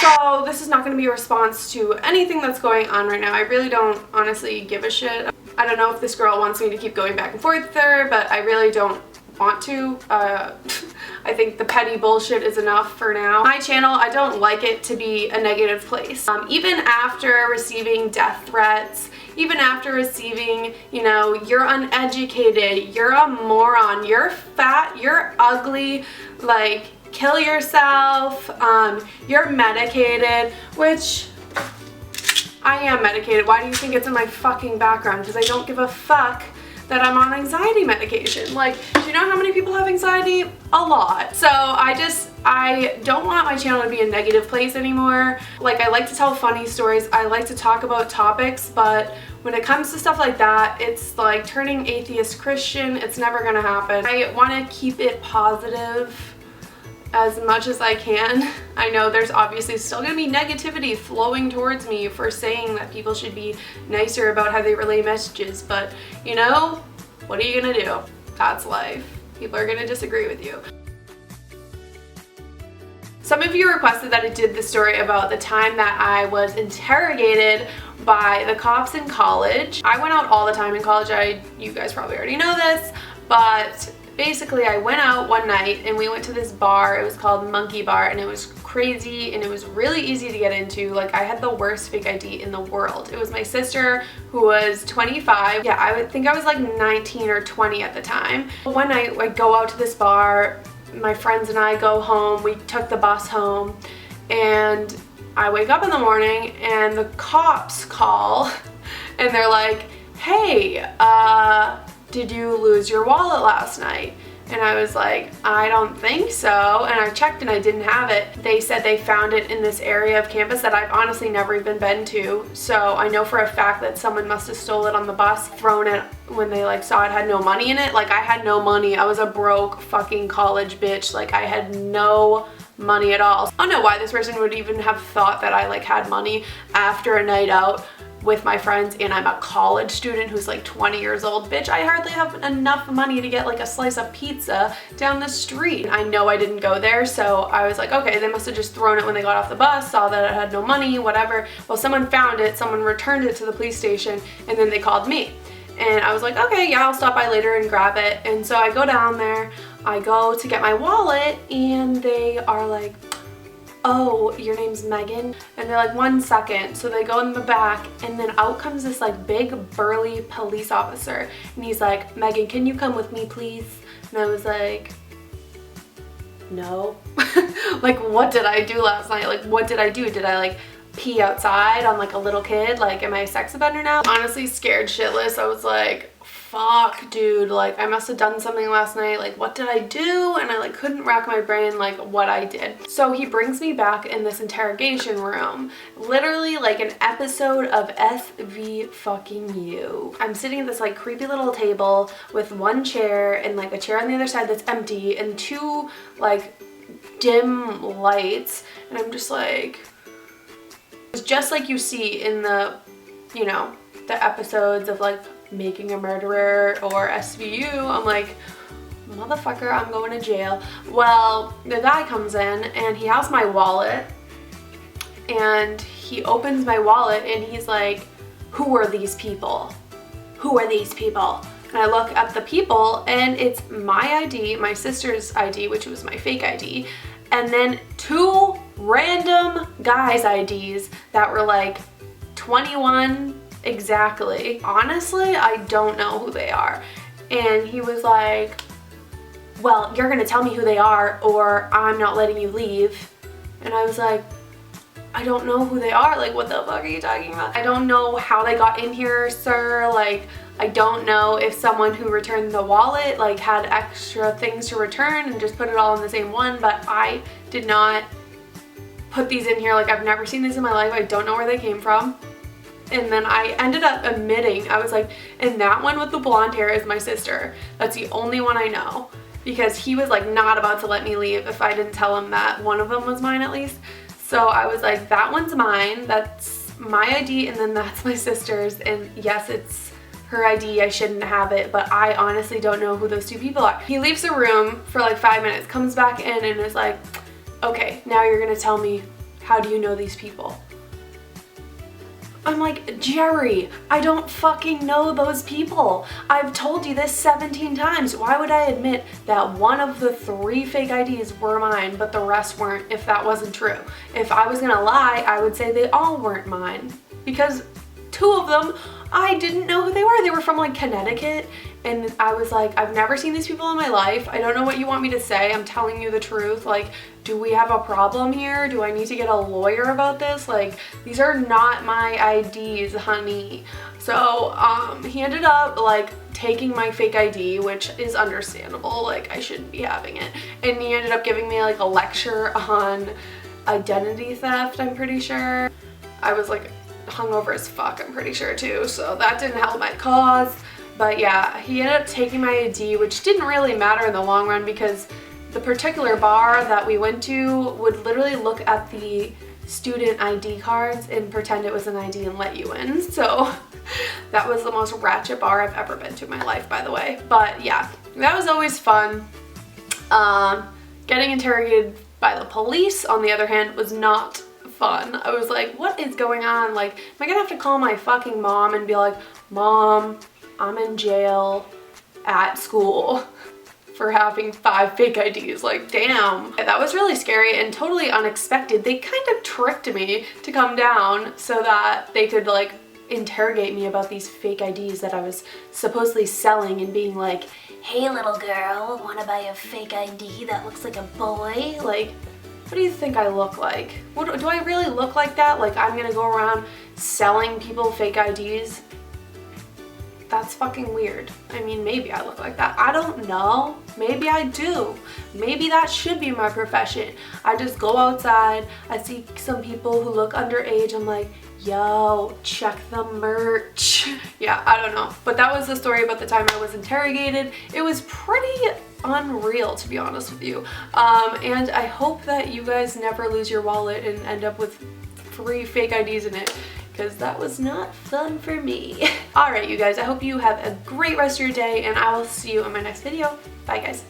So this is not going to be a response to anything that's going on right now. I really don't honestly give a shit. I don't know if this girl wants me to keep going back and forth with her, but I really don't want to. I think the petty bullshit is enough for now. My channel, I don't like it to be a negative place. Even after receiving death threats, even after receiving, you know, you're uneducated, you're a moron, you're fat, you're ugly, like, kill yourself, you're medicated, which I am medicated. Why do you think it's in my fucking background? Because I don't give a fuck that I'm on anxiety medication. Like, do you know how many people have anxiety? A lot. So I don't want my channel to be a negative place anymore. Like, I like to tell funny stories, I like to talk about topics, but when it comes to stuff like that, it's like turning atheist Christian. It's never gonna happen. I want to keep it positive as much as I can. I know there's obviously still gonna be negativity flowing towards me for saying that people should be nicer about how they relay messages, but you know, what are you gonna do? That's life. People are gonna disagree with you. Some of you requested that I did the story about the time that I was interrogated by the cops in college. I went out all the time in college. You guys probably already know this, but basically I went out one night and we went to this bar. It was called Monkey Bar, and it was crazy and it was really easy to get into. Like, I had the worst fake ID in the world. It was my sister, who was 25. Yeah, I would think I was like 19 or 20 at the time. One night I go out to this bar, my friends and I go home, we took the bus home, and I wake up in the morning and the cops call and they're like, hey, did you lose your wallet last night? And I was like, I don't think so. And I checked and I didn't have it. They said they found it in this area of campus that I've honestly never even been to. So I know for a fact that someone must have stole it on the bus, thrown it when they like saw it had no money in it. Like, I had no money. I was a broke fucking college bitch. Like, I had no money at all. I don't know why this person would even have thought that I like had money after a night out with my friends, and I'm a college student who's like 20 years old. Bitch, I hardly have enough money to get like a slice of pizza down the street. I know I didn't go there, so I was like, okay, they must have just thrown it when they got off the bus, saw that I had no money, whatever. Well, someone found it, someone returned it to the police station, and then they called me. And I was like, okay, yeah, I'll stop by later and grab it. And so I go down there, I go to get my wallet, and they are like, oh, your name's Megan? And they're like, 1 second. So they go in the back, and then out comes this like big burly police officer, and he's like, Megan, can you come with me please? And I was like, no. Like, what did I do last night? Like, what did I do? Did I like pee outside on like a little kid? Like, am I a sex offender now? Honestly, scared shitless. I was like, fuck, dude, like I must have done something last night. Like, what did I do? And I like couldn't rack my brain like what I did. So he brings me back in this interrogation room, literally like an episode of SV fucking U. I'm sitting at this like creepy little table with one chair and like a chair on the other side that's empty and 2 like dim lights, and I'm just like, it's just like you see in the, you know, the episodes of like Making a Murderer or SVU. I'm like, motherfucker, I'm going to jail. Well, the guy comes in and he has my wallet, and he opens my wallet and he's like, who are these people? Who are these people? And I look at the people, and it's my ID, my sister's ID, which was my fake ID, and then 2 random guys' IDs that were like 21 exactly. Honestly, I don't know who they are. And he was like, well, you're gonna tell me who they are or I'm not letting you leave. And I was like, I don't know who they are. Like, what the fuck are you talking about? I don't know how they got in here, sir. Like, I don't know if someone who returned the wallet like had extra things to return and just put it all in the same one, but I did not put these in here. Like, I've never seen these in my life. I don't know where they came from. And then I ended up admitting, I was like, and that one with the blonde hair is my sister. That's the only one I know. Because he was like not about to let me leave if I didn't tell him that one of them was mine at least. So I was like, that one's mine, that's my ID, and then that's my sister's. And yes, it's her ID, I shouldn't have it, but I honestly don't know who those 2 people are. He leaves the room for like 5 minutes, comes back in and is like, okay, now you're gonna tell me how do you know these people? I'm like, Jerry, I don't fucking know those people. I've told you this 17 times. Why would I admit that one of the 3 fake IDs were mine, but the rest weren't if that wasn't true? If I was gonna lie, I would say they all weren't mine. Because 2 of them, I didn't know who they were. They were from like Connecticut, and I was like, I've never seen these people in my life. I don't know what you want me to say. I'm telling you the truth. Like, do we have a problem here? Do I need to get a lawyer about this? Like, these are not my IDs, honey. So he ended up like taking my fake ID, which is understandable. Like, I shouldn't be having it. And he ended up giving me like a lecture on identity theft, I'm pretty sure. I was like hungover as fuck, I'm pretty sure too, so that didn't help my cause. But yeah, he ended up taking my ID, which didn't really matter in the long run because the particular bar that we went to would literally look at the student ID cards and pretend it was an ID and let you in. So that was the most ratchet bar I've ever been to in my life, by the way. But yeah, that was always fun. Getting interrogated by the police, on the other hand, was not fun. I was like, what is going on? Like, am I gonna have to call my fucking mom and be like, Mom, I'm in jail at school for having 5 fake IDs? Like, damn. That was really scary and totally unexpected. They kind of tricked me to come down so that they could like interrogate me about these fake IDs that I was supposedly selling and being like, hey little girl, wanna buy a fake ID that looks like a boy? Like, what do you think I look like? What, do I really look like that? Like, I'm gonna go around selling people fake IDs? That's fucking weird. I mean, maybe I look like that. I don't know. Maybe I do. Maybe that should be my profession. I just go outside, I see some people who look underage, I'm like, yo, check the merch. Yeah, I don't know. But that was the story about the time I was interrogated. It was pretty unreal, to be honest with you. And I hope that you guys never lose your wallet and end up with 3 fake IDs in it, because that was not fun for me. All right, you guys, I hope you have a great rest of your day, and I will see you in my next video. Bye, guys.